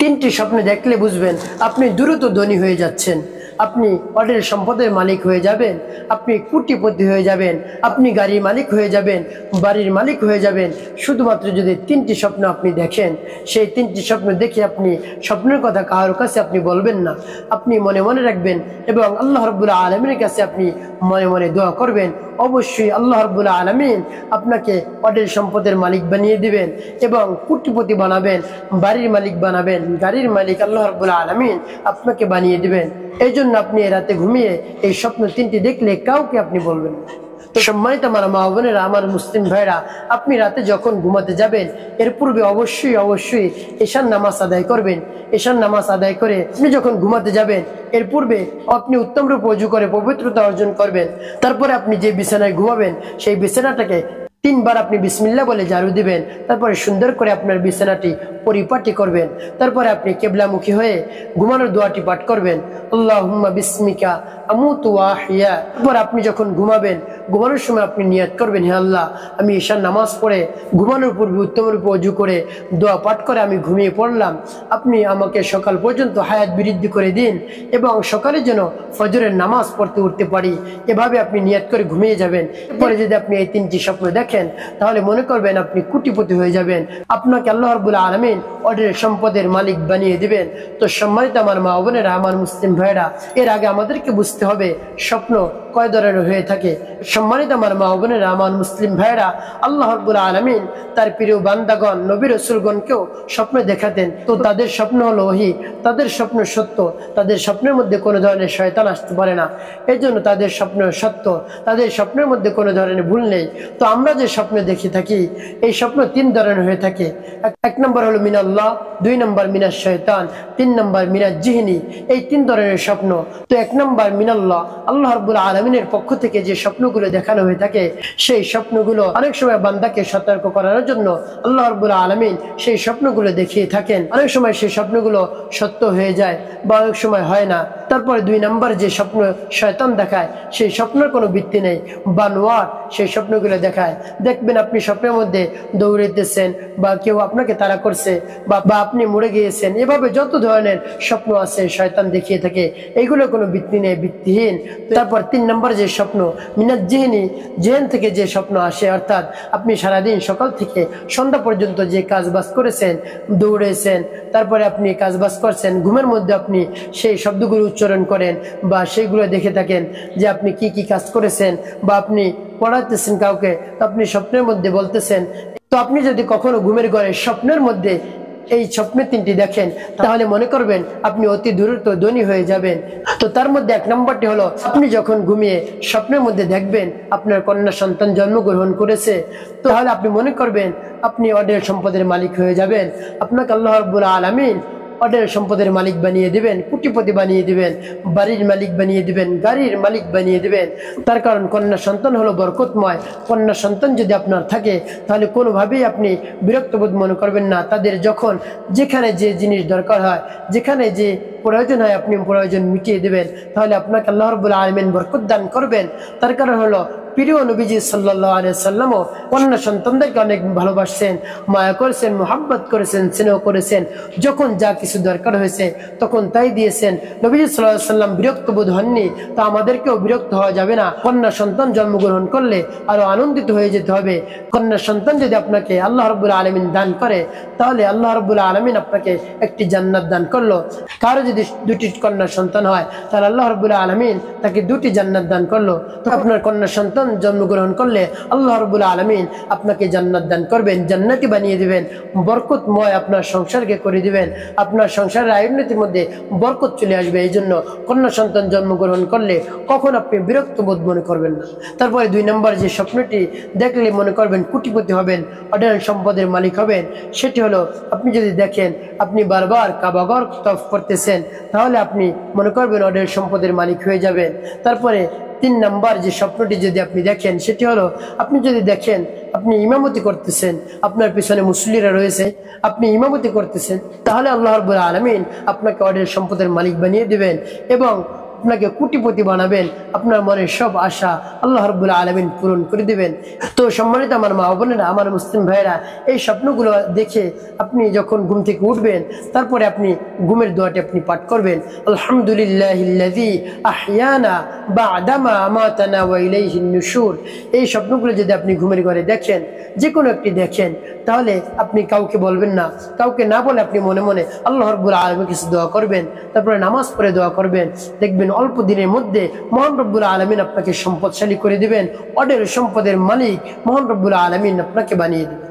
তিনটি স্বপ্ন দেখলে বুঝবেন আপনি দ্রুত ধনী হয়ে যাচ্ছেন, আপনি অঢেল সম্পদের মালিক হয়ে যাবেন, আপনি কোটিপতি হয়ে যাবেন, আপনি গাড়ির মালিক হয়ে যাবেন, বাড়ির মালিক হয়ে যাবেন। শুধুমাত্র যদি তিনটি স্বপ্ন আপনি দেখেন, সেই তিনটি স্বপ্ন দেখে আপনি স্বপ্নের কথা কারোর কাছে আপনি বলবেন না, আপনি মনে মনে রাখবেন এবং আল্লাহ রাব্বুল আলামিনের কাছে আপনি মনে মনে দোয়া করবেন। অবশ্যই আল্লাহ রাব্বুল আলামিন আপনাকে অঢেল সম্পদের মালিক বানিয়ে দিবেন এবং কোটিপতি বানাবেন, বাড়ির মালিক বানাবেন, গাড়ির মালিক আল্লাহ রাব্বুল আলামিন আপনাকে বানিয়ে দিবেন। এই জন্য আপনি রাতে ঘুমিয়ে এই স্বপ্ন তিনটি দেখলে কাউকে আপনি বলবেন না। তো সম্মানিত আমার মা বোনেরা, আমার মুসলিম ভাইরা, আপনি রাতে যখন ঘুমাতে যাবেন এর পূর্বে অবশ্যই এশার নামাজ আদায় করবেন। এশার নামাজ আদায় করে আপনি যখন ঘুমাতে যাবেন এর পূর্বে আপনি উত্তম রূপে ওযু করে পবিত্রতা অর্জন করবেন। তারপরে আপনি যে বিছানায় ঘুমাবেন সেই বিছানাটাকে 3 বার আপনি বিসমিল্লাহ বলে ঝাড়ু দিবেন। তারপরে সুন্দর করে আপনার বিছানাটি পরিপাটি করবেন। তারপরে আপনি কিবলামুখী হয়ে ঘুমানোর দোয়াটি পাঠ করবেন, আল্লাহুম্মা বিসমিকা আমুতু ওয়া আহইয়া। তারপর আপনি যখন ঘুমাবেন, ঘুমানোর সময় আপনি নিয়ত করবেন, হে আল্লাহ, আমি ঈশার নামাজ পড়ে ঘুমানোর পূর্বে উত্তম রূপে ওযু করে দোয়া পাঠ করে আমি ঘুমিয়ে পড়লাম। আপনি আমাকে সকাল পর্যন্ত হায়াত বৃদ্ধি করে দিন এবং সকালে যেন ফজরের নামাজ পড়তে উঠতে পারি। এভাবে আপনি নিয়ত করে ঘুমিয়ে যাবেন। এরপরে যদি আপনি এই তিনটি স্বপ্ন দেখেন তাহলে মনে করবেন আপনি কোটিপতি হয়ে যাবেন, আপনাকে আল্লাহ রাব্বুল আলামিন অঢেল সম্পদের মালিক বানিয়ে দিবেন। তো সম্মানিত আমার মা বোনেরা, আমার মুসলিম ভাইরা, এর আগে আমাদেরকে বুঝতে হবে স্বপ্ন কয় ধরনের হয়ে থাকে। সম্মানিত আমার মা বোনেরা, আমার মুসলিম ভাইরা, আল্লাহ রাব্বুল আলামিন তার প্রিয় বান্দাগণ নবী রাসূলগণকেও স্বপ্ন দেখাতেন। তো তাদের স্বপ্ন হলো ওহী, তাদের স্বপ্ন সত্য, তাদের স্বপ্নের মধ্যে কোনো ধরনের শয়তান আসতে পারে না। এই জন্য তাদের স্বপ্ন সত্য, তাদের স্বপ্নের মধ্যে কোনো ধরনের ভুল নেই। তো আমরা যে স্বপ্ন দেখে থাকি এই স্বপ্ন 3 ধরনের হয়ে থাকে। 1 নম্বর হলো মিনাল্লাহ, 2 নম্বর মিনাশ শয়তান, 3 নম্বর মিনাজ জিহনি। এই 3 ধরনের স্বপ্ন। তো 1 নম্বর মিনাল্লাহ, আল্লাহ রাব্বুল আলামিনের পক্ষ থেকে যে স্বপ্নগুলো দেখানো হয়ে থাকে সেই স্বপ্নগুলো অনেক সময় বান্দাকে সতর্ক করার জন্য আল্লাহ রাব্বুল আলামিন সেই স্বপ্নগুলো দেখিয়ে থাকেন। অনেক সময় সেই স্বপ্নগুলো সত্য হয়ে যায় বা অনেক সময় হয় না। তারপরে 2 নম্বর যে স্বপ্ন শয়তান দেখায় সেই স্বপ্নের কোনো ভিত্তি নেই, বানোয়াট সেই স্বপ্নগুলো দেখায়। দেখবেন আপনি স্বপ্নের মধ্যে দৌড়াইতেছেন বা কেউ আপনাকে তাড়া করছে বা আপনি মরে গিয়েছেন, এভাবে যত ধরনের স্বপ্ন আছে শয়তান দেখিয়ে থাকে, এইগুলো কোনো ভিত্তি নেই, ভিত্তিহীন। তারপর 3 নম্বর যে স্বপ্ন মিনাজ জিহনি, জেহেন থেকে যে স্বপ্ন আসে, অর্থাৎ আপনি সারাদিন সকাল থেকে সন্ধ্যা পর্যন্ত যে কাজবাজ করেছেন, দৌড়েছেন, তারপরে আপনি কাজবাজ করছেন, ঘুমের মধ্যে আপনি সেই শব্দগুলো উচ্চারণ করেন বা সেইগুলো দেখে থাকেন যে আপনি কি কি কাজ করেছেন বা আপনি পড়াতেছেন কাউকে, আপনি স্বপ্নের মধ্যে বলতেছেন। তো আপনি যদি কখনো ঘুমের ঘরে স্বপ্নের মধ্যে এই স্বপ্নের 3টি দেখেন তাহলে মনে করবেন আপনি অতি দ্রুত ধনী হয়ে যাবেন। তো তার মধ্যে 1 নম্বরটি হলো আপনি যখন ঘুমিয়ে স্বপ্নের মধ্যে দেখবেন আপনার কন্যা সন্তান জন্মগ্রহণ করেছে, তাহলে আপনি মনে করবেন আপনি অঢেল সম্পদের মালিক হয়ে যাবেন। আপনাকে আল্লাহ রাব্বুল আলামিন অঢেল সম্পদের মালিক বানিয়ে দিবেন, কোটিপতি বানিয়ে দিবেন, বাড়ির মালিক বানিয়ে দিবেন, গাড়ির মালিক বানিয়ে দিবেন। তার কারণ কন্যা সন্তান হলো বরকতময়। কন্যা সন্তান যদি আপনার থাকে তাহলে কোনোভাবেই আপনি বিরক্তবোধ মনে করবেন না। তাদের যখন যেখানে যে জিনিস দরকার হয়, যেখানে যে প্রয়োজন হয় আপনি প্রয়োজন মিটিয়ে দেবেন। তাহলে আপনাকে আল্লাহ রাব্বুল আলামিন বরকত দান করবেন। তার কারণ হলো প্রিয় নবীজি সাল্লাল্লাহু আলাইহি সাল্লামও কন্যা সন্তানদেরকে অনেক ভালোবাসছেন, মায়া করেছেন, মোহাব্বত করেছেন, স্নেহ করেছেন। যখন যা কিছু দরকার হয়েছে তখন তাই দিয়েছেন। নবীজি সাল্লাল্লাহু আলাইহি সাল্লাম বিরক্ত বোধ হননি। তো আমাদেরকেও বিরক্ত হওয়া যাবে না। কন্যা সন্তান জন্মগ্রহণ করলে আরো আনন্দিত হয়ে যেতে হবে। কন্যা সন্তান যদি আপনাকে আল্লাহ রাব্বুল আলামিন দান করে তাহলে আল্লাহ রাব্বুল আলামিন আপনাকে একটি জান্নাত দান করলো। কারো যদি 2টি কন্যা সন্তান হয় তাহলে আল্লাহ রাব্বুল আলামিন তাকে 2টি জান্নাত দান করলো। তো আপনার কন্যা সন্তান জন্মগ্রহণ করলে আল্লাহ রাব্বুল আলামিন আপনাকে জান্নাত দান করবেন, জান্নাতি বানিয়ে দিবেন, বরকতময় আপনার সংসারকে করে দিবেন। আপনার সংসারের আয়োজনের মধ্যে বরকত চলে আসবে। এই জন্য কন্যা সন্তান জন্মগ্রহণ করলে কখন আপনি বিরক্ত বোধ মনে করবেন না। তারপরে 2 নম্বর যে স্বপ্নটি দেখলে মনে করবেন কোটিপতি হবেন, অঢেল সম্পদের মালিক হবেন, সেটি হলো আপনি যদি দেখেন আপনি বারবার কাবাঘর তওয়াফ করতেছেন তাহলে আপনি মনে করবেন অঢেল সম্পদের মালিক হয়ে যাবেন। তারপরে 3 নম্বর যে স্বপ্নটি যদি আপনি দেখেন সেটি হলো আপনি যদি দেখেন আপনি ইমামতি করতেছেন, আপনার পিছনে মুসল্লিরা রয়েছে, আপনি ইমামতি করতেছেন, তাহলে আল্লাহ রাব্বুল আলামিন আপনাকে অঢেল সম্পদের মালিক বানিয়ে দিবেন এবং আপনাকে কোটিপতি বানাবেন, আপনার মনের সব আশা আল্লাহ রাব্বুল আলামিন পূরণ করে দিবেন। তো সম্মানিত আমার মা বোনেরা, আমার মুসলিম ভাইরা, এই স্বপ্নগুলো দেখে আপনি যখন ঘুম থেকে উঠবেন, তারপরে আপনি ঘুমের দোয়াটি আপনি পাঠ করবেন, আলহামদুলিল্লাহিল্লাযী আহইয়ানা বা'দামা আমাতানা ওয়া ইলাইহিন নুশুর। এই স্বপ্নগুলো যদি আপনি ঘুমের ঘরে দেখেন, যে কোনো একটি দেখেন, তাহলে আপনি কাউকে বলবেন না, কাউকে না বলে আপনি মনে মনে আল্লাহ রাব্বুল আলামিনের কাছে দোয়া করবেন, তারপরে নামাজ পড়ে দোয়া করবেন। দেখবেন অল্প দিনের মধ্যে মহান রব্বুল আলামিন আপনাকে সম্পদশালী করে দিবেন, অঢেল সম্পদের মালিক মহান রব্বুল আলামিন আপনাকে বানিয়ে দিবেন।